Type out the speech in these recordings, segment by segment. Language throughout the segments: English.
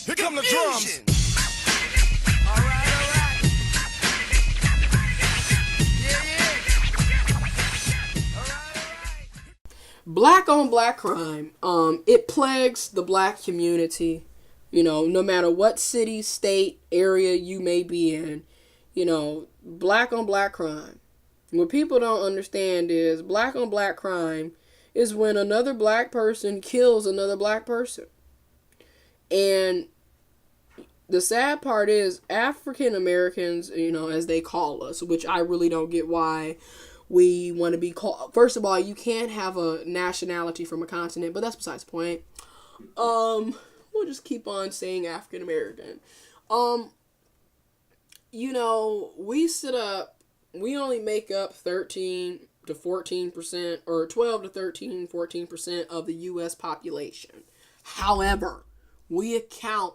Here come the drums. All right. Yeah. All right. Black on black crime, it plagues the black community, no matter what city, state, area you may be in, black on black crime. What people don't understand is black on black crime is when another black person kills another black person. And the sad part is African Americans, as they call us, which I really don't get why we want to be called. First of all, you can't have a nationality from a continent, but that's besides the point. We'll just keep on saying African American. We only make up 13 to 14% or 12 to 13, 14% of the U.S. population. However, we account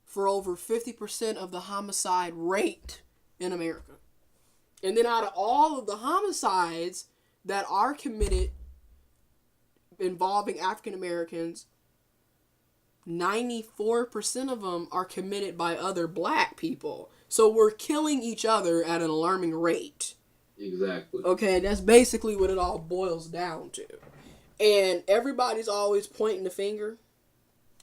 for over 50% of the homicide rate in America. And then out of all of the homicides that are committed involving African Americans, 94% of them are committed by other black people. So we're killing each other at an alarming rate. Exactly. Okay, that's basically what it all boils down to. And everybody's always pointing the finger,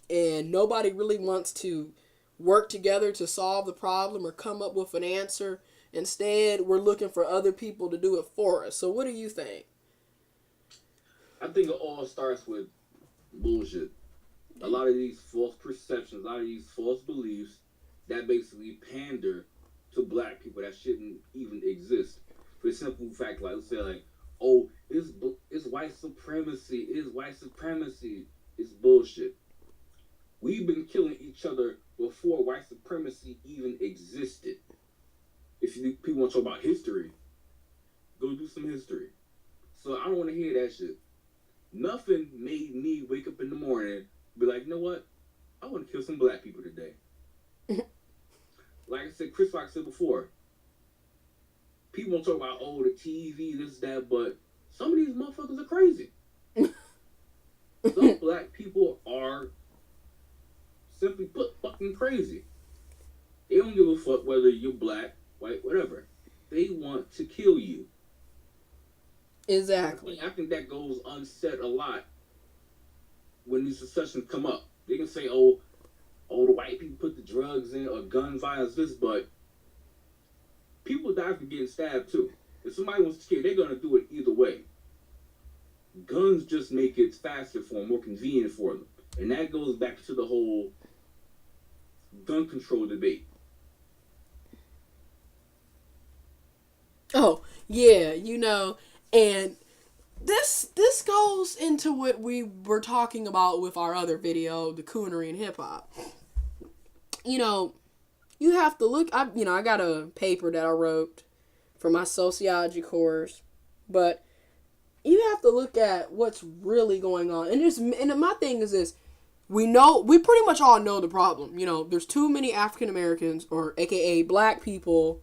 and nobody really wants to work together to solve the problem or come up with an answer. Instead, we're looking for other people to do it for us. So what do you think? I think it all starts with bullshit. A lot of these false perceptions, a lot of these false beliefs that basically pander to black people that shouldn't even exist. For the simple fact, like, let's say, like, oh, it's white supremacy, it's bullshit. We've been killing each other before white supremacy even existed. If people want to talk about history, go do some history. So I don't want to hear that shit. Nothing made me wake up in the morning be like, you know what? I want to kill some black people today. Like I said, Chris Rock said before, people want to talk about, oh, the TV, this, that, but some of these motherfuckers are crazy. Some black people are, simply put, fucking crazy. They don't give a fuck whether you're black, white, whatever. They want to kill you. Exactly. I think that goes unsaid a lot when these discussions come up. They can say, oh, the white people put the drugs in, or gun violence, this, but people die from getting stabbed too. If somebody wants to kill, they're going to do it either way. Guns just make it faster for them, more convenient for them. And that goes back to the whole gun control debate. Oh, yeah, and this goes into what we were talking about with our other video, the coonery and hip hop. You have to look, I got a paper that I wrote for my sociology course, but you have to look at what's really going on. And my thing is this, we pretty much all know the problem. There's too many African Americans, or AKA black people,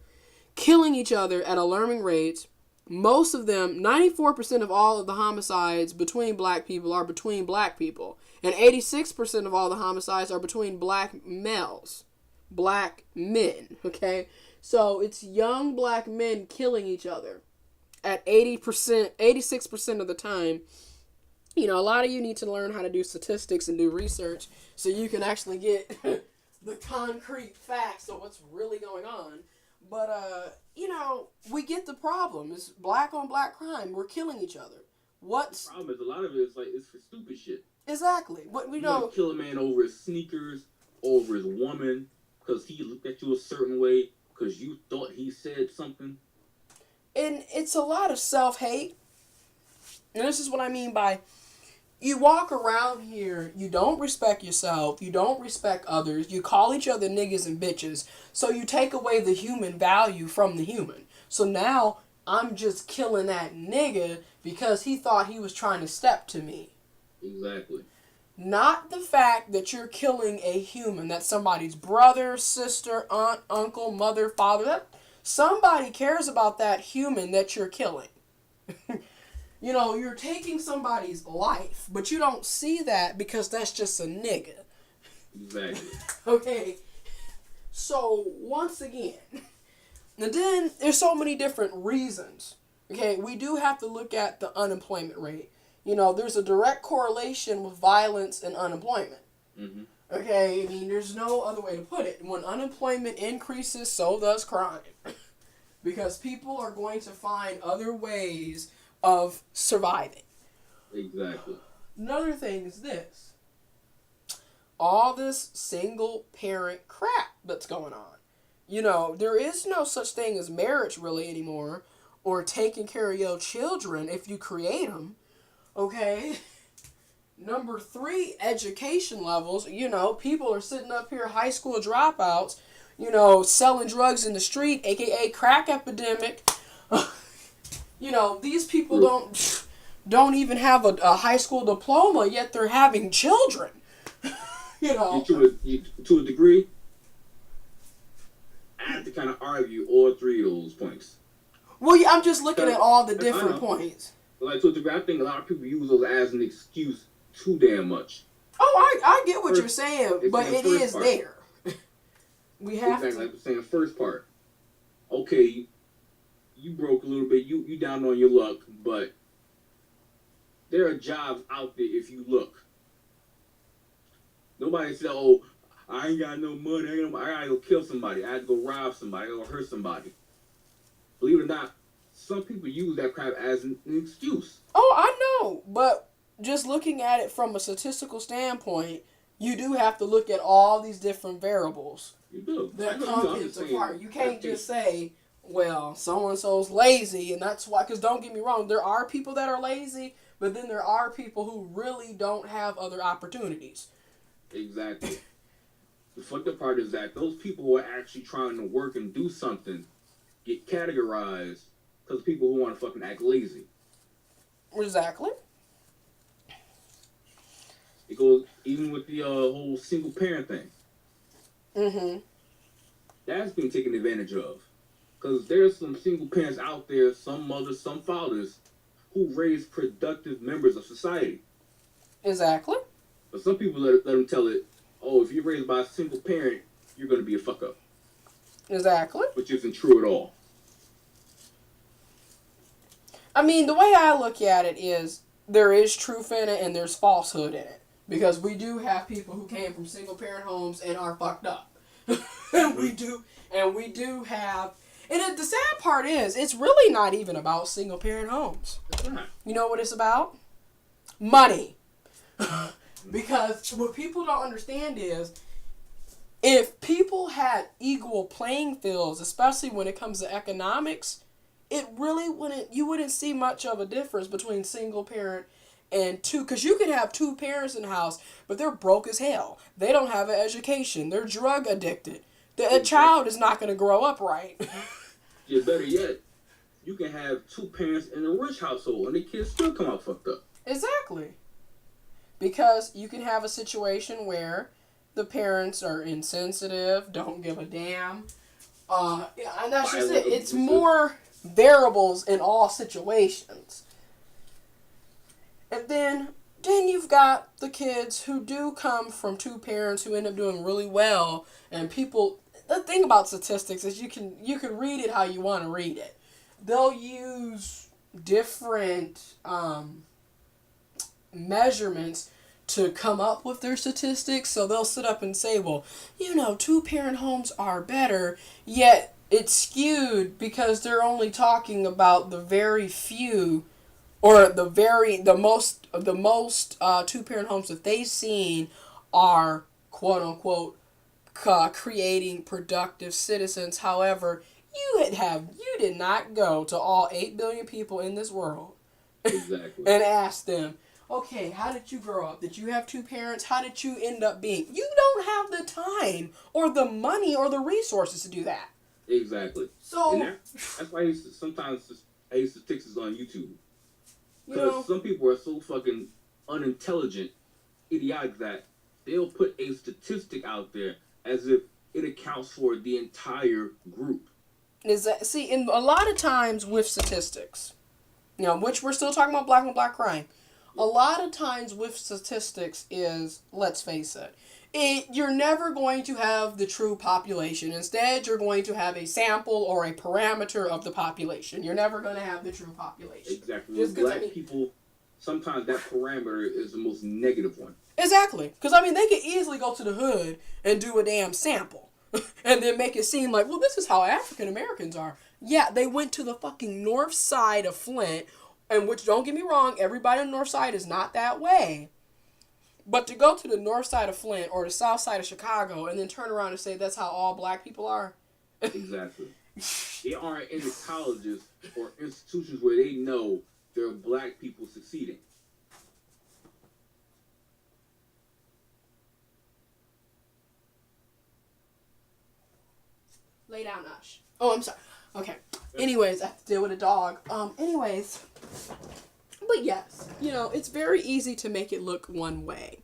killing each other at alarming rates. Most of them, 94% of all of the homicides between black people are between black people. And 86% of all the homicides are between black males. Black men, okay? So it's young black men killing each other at 86% of the time. A lot of you need to learn how to do statistics and do research so you can actually get the concrete facts of what's really going on. But, we get the problem. It's black on black crime. We're killing each other. The problem is, a lot of it is like, it's for stupid shit. Exactly. What we know. Kill a man over his sneakers, over his woman, because he looked at you a certain way, because you thought he said something. And it's a lot of self-hate. And this is what I mean by, you walk around here, you don't respect yourself, you don't respect others, you call each other niggas and bitches, so you take away the human value from the human. So now, I'm just killing that nigga because he thought he was trying to step to me. Exactly. Not the fact that you're killing a human, that's somebody's brother, sister, aunt, uncle, mother, father. Somebody cares about that human that you're killing. You're taking somebody's life, but you don't see that because that's just a nigga. Exactly. Okay. So, once again, and then there's so many different reasons. Okay, we do have to look at the unemployment rate. You know, there's a direct correlation with violence and unemployment. Mm-hmm. Okay, I mean, there's no other way to put it. When unemployment increases, so does crime. Because people are going to find other ways of surviving. Exactly. Another thing is this. All this single parent crap that's going on. You know, there is no such thing as marriage really anymore, or taking care of your children if you create them. Okay? Number 3, education levels. You know, people are sitting up here, high school dropouts, you know, selling drugs in the street, aka crack epidemic. You know, these people don't even have a high school diploma, yet they're having children. You know. To a degree, I have to kind of argue all 3 of those points. Well, yeah, I'm just looking at all the different points. Like, to a degree, I think a lot of people use those as an excuse too damn much. Oh, I get what you're saying, but it is part. there. We have exactly, like I'm saying, first part. Okay, you broke a little bit, you down on your luck, but there are jobs out there if you look. Nobody said, oh, I ain't got no money, I gotta go kill somebody, I had to go rob somebody, I gotta go hurt somebody. Believe it or not, some people use that crap as an excuse. Oh, I know, but just looking at it from a statistical standpoint, you do have to look at all these different variables You do. that come into part. You can't just say, well, so-and-so's lazy, and that's why, because don't get me wrong, there are people that are lazy, but then there are people who really don't have other opportunities. Exactly. The fucked up part is that those people who are actually trying to work and do something get categorized because people who want to fucking act lazy. Exactly. It goes even with the whole single parent thing. Mm-hmm. That's been taken advantage of. Because there's some single parents out there, some mothers, some fathers, who raise productive members of society. Exactly. But some people let them tell it, oh, if you're raised by a single parent, you're going to be a fuck up. Exactly. Which isn't true at all. I mean, the way I look at it is there is truth in it and there's falsehood in it. Because we do have people who came from single parent homes and are fucked up. and we do have, and the sad part is, it's really not even about single parent homes. It's not. You know what it's about? Money. Because what people don't understand is, if people had equal playing fields, especially when it comes to economics, it really you wouldn't see much of a difference between single parent and two, because you could have 2 parents in the house, but they're broke as hell. They don't have an education. They're drug addicted. A child is not going to grow up right. Yeah, better yet, you can have 2 parents in a rich household and the kids still come out fucked up. Exactly. Because you can have a situation where the parents are insensitive, don't give a damn. And that's just it. It's more variables in all situations. And then you've got the kids who do come from 2 parents who end up doing really well. And people, the thing about statistics is you can read it how you want to read it. They'll use different measurements to come up with their statistics. So they'll sit up and say, well, 2-parent homes are better, yet it's skewed because they're only talking about the very few, or the most 2-parent homes that they've seen are quote unquote creating productive citizens. However, you did not go to all 8 billion people in this world Exactly. and ask them, okay, how did you grow up? Did you have 2 parents? How did you end up being? You don't have the time or the money or the resources to do that. Exactly. So that's why sometimes I use statistics on YouTube. you know, Because some people are so fucking unintelligent, idiotic, that they'll put a statistic out there as if it accounts for the entire group. in a lot of times with statistics, which we're still talking about black on black crime, a lot of times with statistics is, let's face it, you're never going to have the true population. Instead, you're going to have a sample or a parameter of the population. You're never going to have the true population. Exactly. Just With 'cause, black people, sometimes that parameter is the most negative one. Exactly. Because, they could easily go to the hood and do a damn sample. And then make it seem like, well, this is how African Americans are. Yeah, they went to the fucking north side of Flint, and which, don't get me wrong, everybody on the north side is not that way. But to go to the north side of Flint or the south side of Chicago and then turn around and say that's how all black people are. Exactly. They aren't in the colleges or institutions where they know there are black people succeeding. Lay down, Ash. Oh, I'm sorry. Okay. Anyways, I have to deal with a dog. Anyways. But yes, it's very easy to make it look one way.